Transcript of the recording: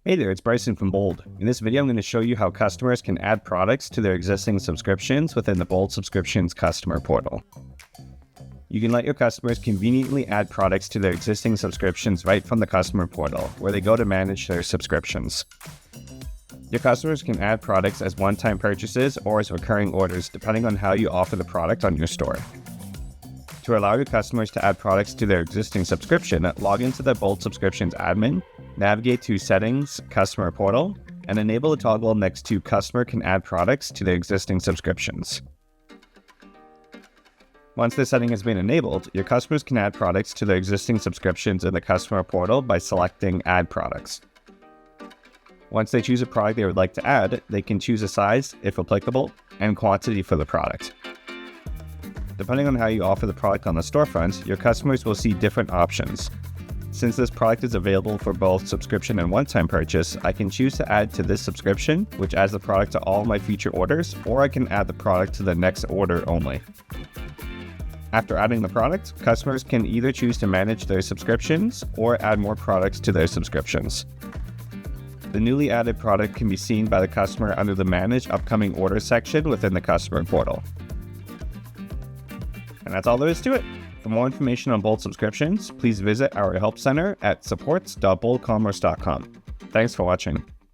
Hey there, it's Brysen from Bold. In this video, I'm going to show you how customers can add products to their existing subscriptions within the Bold Subscriptions customer portal. You can let your customers conveniently add products to their existing subscriptions right from the customer portal, where they go to manage their subscriptions. Your customers can add products as one-time purchases or as recurring orders, depending on how you offer the product on your store. To allow your customers to add products to their existing subscription, log into the Bold Subscriptions admin, navigate to Settings, Customer Portal, and enable a toggle next to Customer can add products to their existing subscriptions. Once this setting has been enabled, your customers can add products to their existing subscriptions in the Customer Portal by selecting Add Products. Once they choose a product they would like to add, they can choose a size, if applicable, and quantity for the product. Depending on how you offer the product on the storefront, your customers will see different options. Since this product is available for both subscription and one-time purchase, I can choose to add to this subscription, which adds the product to all my future orders, or I can add the product to the next order only. After adding the product, customers can either choose to manage their subscriptions or add more products to their subscriptions. The newly added product can be seen by the customer under the Manage Upcoming Orders section within the customer portal. And that's all there is to it. For more information on Bold subscriptions, please visit our help center at supports.boldcommerce.com. Thanks for watching.